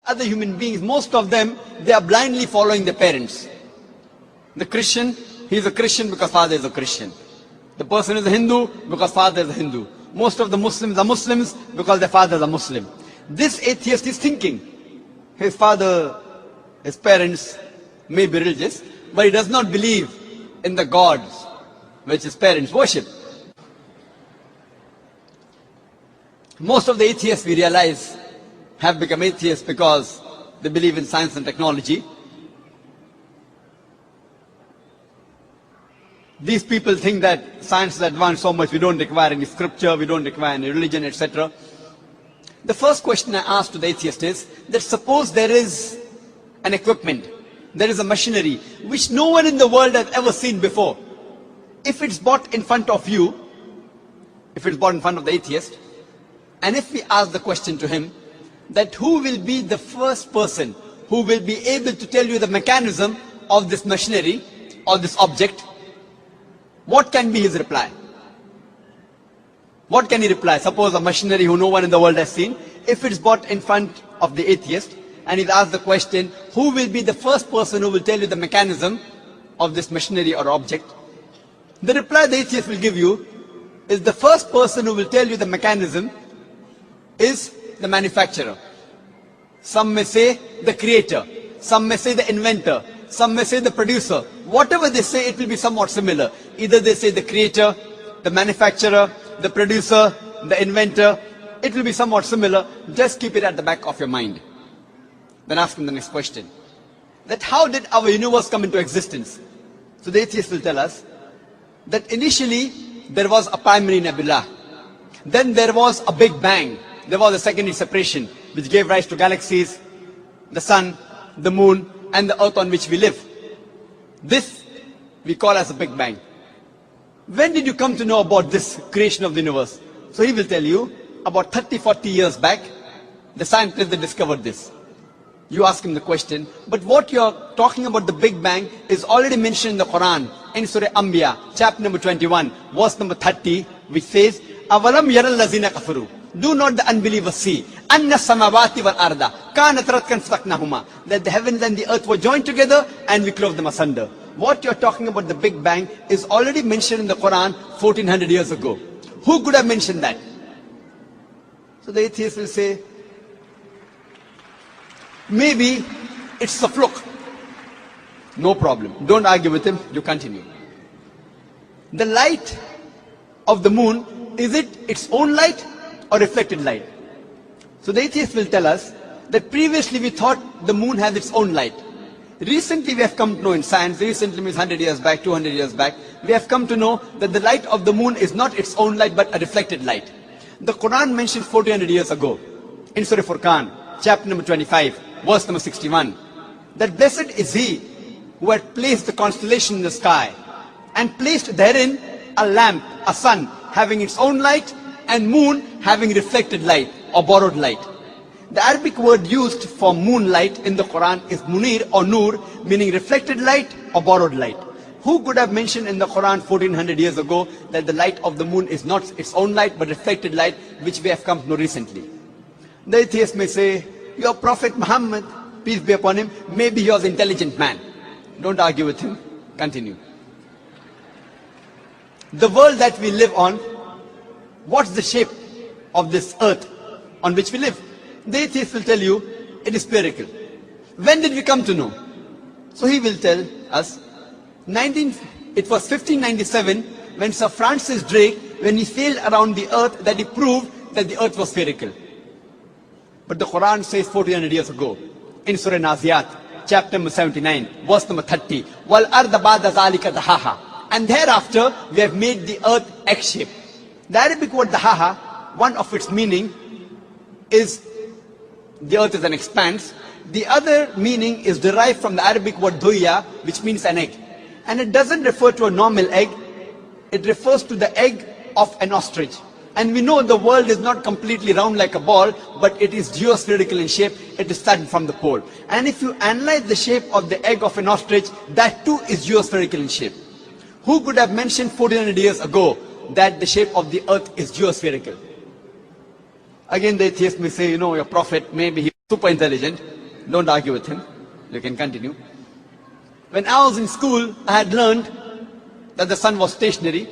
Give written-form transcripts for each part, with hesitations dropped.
Other human beings, most of them, they are blindly following their parents. The Christian, he is a Christian because father is a Christian. The person is a Hindu because father is a Hindu. Most of the Muslims are Muslims because their fathers are Muslim. This atheist is thinking, his father, his parents may be religious, but he does not believe in the gods which his parents worship. Most of the atheists, we realize, have become atheists because they believe in science and technology. These people think that science is advanced so much, we don't require any scripture, we don't require any religion, etc. The first question I ask to the atheist is that suppose there is an equipment, there is a machinery which no one in the world has ever seen before. If it's brought in front of you, if it's brought in front of the atheist, and if we ask the question to him, that who will be the first person who will be able to tell you the mechanism of this machinery or this object, what can be his reply? What can he reply? Suppose a machinery who no one in the world has seen, if it's brought in front of the atheist and he's asked the question, who will be the first person who will tell you the mechanism of this machinery or object? The reply the atheist will give you is the first person who will tell you the mechanism is the manufacturer. Some may say the creator, some may say the inventor, some may say the producer. Whatever they say, it will be somewhat similar. Either they say the creator, the manufacturer, the producer, the inventor. It will be somewhat similar. Just keep it at the back of your mind. Then ask him the next question. That how did our universe come into existence? So the atheist will tell us that initially there was a primary nebula. Then there was a big bang. There was a secondary separation which gave rise to galaxies, the sun, the moon, and the earth on which we live. This we call as a Big Bang. When did you come to know about this creation of the universe? So he will tell you, about 30-40 years back, the scientists that discovered this. You ask him the question, but what you're talking about the Big Bang is already mentioned in the Quran, in Surah Anbiya, chapter number 21, verse number 30, which says, Avalam yaral lazina kafaru. Do not the unbelievers see anna samawati wal arda kanat ratkan fataqnahuma, that the heavens and the earth were joined together and we clove them asunder. What you're talking about the Big Bang is already mentioned in the Quran 1400 years ago. Who could have mentioned that? So the atheist will say, maybe it's a fluke. No problem. Don't argue with him. You continue. The light of the moon, is it its own light or reflected light? So the atheist will tell us that previously we thought the moon has its own light. Recently we have come to know in science, recently means 100 years back, 200 years back, we have come to know that the light of the moon is not its own light but a reflected light. The Quran mentions 1400 years ago in Surah Furqan, chapter number 25, verse number 61, that blessed is he who had placed the constellation in the sky and placed therein a lamp, a sun having its own light and moon having reflected light or borrowed light. The Arabic word used for moonlight in the Quran is munir or nur, meaning reflected light or borrowed light. Who could have mentioned in the Quran 1400 years ago that the light of the moon is not its own light but reflected light, which we have come to know recently? The atheist may say, your Prophet Muhammad, peace be upon him, maybe he was an intelligent man. Don't argue with him. Continue. The world that we live on, what's the shape of this earth on which we live? The atheist will tell you, it is spherical. When did we come to know? So he will tell us, it was 1597 when Sir Francis Drake, when he sailed around the earth, that he proved that the earth was spherical. But the Quran says 1400 years ago, in Surah Naziyat, chapter number 79, verse number 30, Wal arda ba'da zalika dahaha. And thereafter, we have made the earth egg-shaped. The Arabic word dahaha, one of its meaning is the earth is an expanse. The other meaning is derived from the Arabic word duya, which means an egg. And it doesn't refer to a normal egg. It refers to the egg of an ostrich. And we know the world is not completely round like a ball, but it is geospherical in shape. It is starting from the pole. And if you analyze the shape of the egg of an ostrich, that too is geospherical in shape. Who could have mentioned 1400 years ago that the shape of the earth is geospherical? Again, the atheist may say, your prophet, maybe he's super intelligent. Don't argue with him. You can continue. When I was in school, I had learned that the sun was stationary.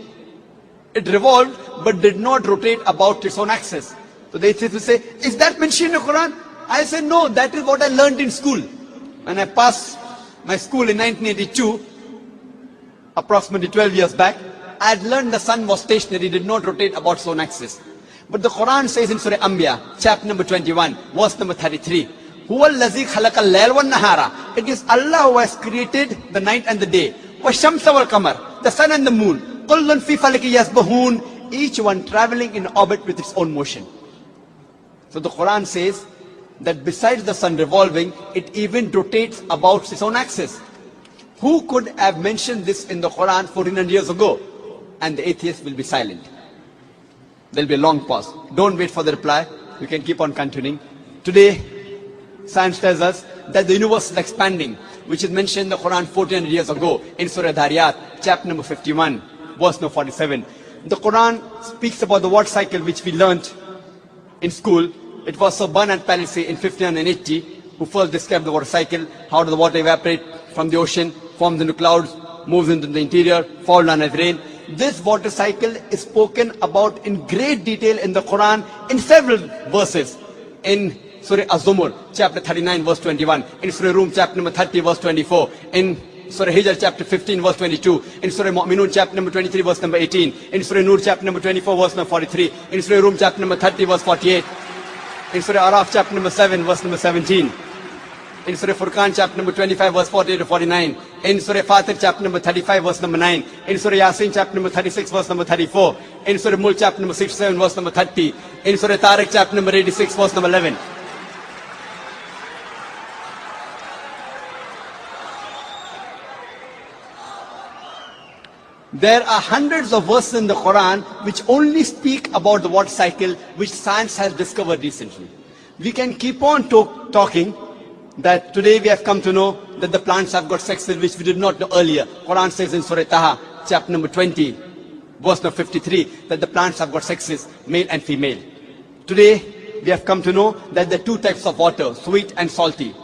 It revolved but did not rotate about its own axis. So the atheists will say, is that mentioned in the Quran? I say, no, that is what I learned in school. When I passed my school in 1982, approximately 12 years back, I had learned the sun was stationary, did not rotate about its own axis. But the Quran says in Surah Anbiya, chapter number 21, verse number 33, Huwa allazi khalaqa al-layla wan-nahara. It is Allah who has created the night and the day. Wa-shamsa wal-qamar, the sun and the moon. Kullun fi falaki yasbahun, each one traveling in orbit with its own motion. So the Quran says that besides the sun revolving, it even rotates about its own axis. Who could have mentioned this in the Quran 1400 years ago? And the atheist will be silent. There will be a long pause. Don't wait for the reply. You can keep on continuing. Today, science tells us that the universe is expanding, which is mentioned in the Quran 1400 years ago in Surah Dhariyat, chapter number 51, verse number 47. The Quran speaks about the water cycle which we learnt in school. It was Sir Bernard Palissy in 1580 who first described the water cycle, how does the water evaporate from the ocean, forms into clouds, moves into the interior, falls down as rain. This water cycle is spoken about in great detail in the Quran in several verses. In Surah Az-Zumur, chapter 39, verse 21. In Surah Rum, chapter number 30, verse 24. In Surah Hijr, chapter 15, verse 22. In Surah Mu'minun, chapter number 23, verse number 18. In Surah Nur, chapter number 24, verse number 43. In Surah Rum, chapter number 30, verse 48. In Surah Araf, chapter number 7, verse number 17. In Surah Furqan, chapter number 25, verse 48 to 49. In Surah Fatir, chapter number 35, verse number 9. In Surah Yasin, chapter number 36, verse number 34. In Surah Mulk, chapter number 67, verse number 30. In Surah Tariq, chapter number 86, verse number 11. There are hundreds of verses in the Quran which only speak about the water cycle which science has discovered recently. We can keep on talking that today we have come to know that the plants have got sexes which we did not know earlier. Quran says in Surah Taha, chapter number 20, verse number 53, that the plants have got sexes, male and female. Today we have come to know that there are two types of water, sweet and salty.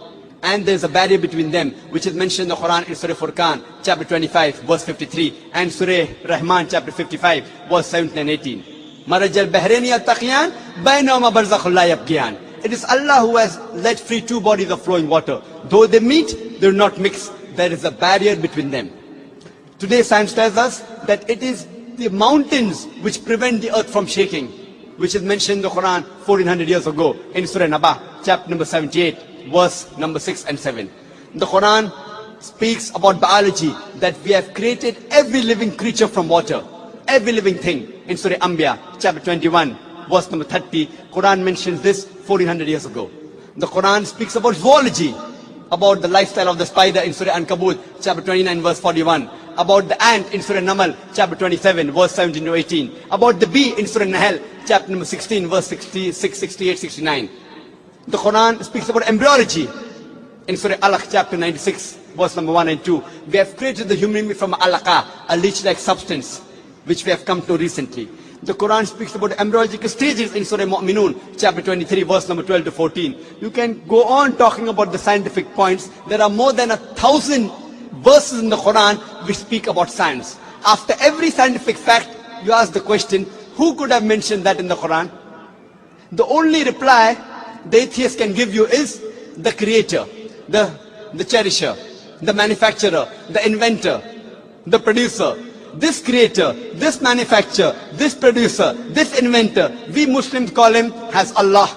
And there is a barrier between them, which is mentioned in the Quran in Surah Furqan, chapter 25, verse 53, and Surah Rahman, chapter 55, verse 17 and 18. Marajal Bahraini al-Taqiyan, bainahuma barzakhun la yabghiyan. It is Allah who has let free two bodies of flowing water. Though they meet, they will not mix. There is a barrier between them. Today science tells us that it is the mountains which prevent the earth from shaking, which is mentioned in the Quran 1400 years ago in Surah Naba, chapter number 78. Verse number 6 and 7. The Quran speaks about biology, that we have created every living creature from water, every living thing. In Surah Anbiya, chapter 21, verse number 30, Quran mentions this 1400 years ago. The Quran speaks about zoology, about the lifestyle of the spider in Surah Ankabut, chapter 29, verse 41. About the ant in Surah Namal, chapter 27, verse 17 to 18. About the bee in Surah Nahl, chapter number 16, verse 66, 68, 69. The Quran speaks about embryology in Surah Alaq, chapter 96, verse number 1 and 2. We have created the human being from alaqa, a leech-like substance, which we have come to recently. The Quran speaks about embryological stages in Surah Mu'minun, chapter 23, verse number 12 to 14. You can go on talking about the scientific points. There are more than 1,000 verses in the Quran which speak about science. After every scientific fact, you ask the question, who could have mentioned that in the Quran? The only reply the atheist can give you is the creator, the cherisher, the manufacturer, the inventor, the producer. This creator, this manufacturer, this producer, this inventor, we Muslims call him as Allah.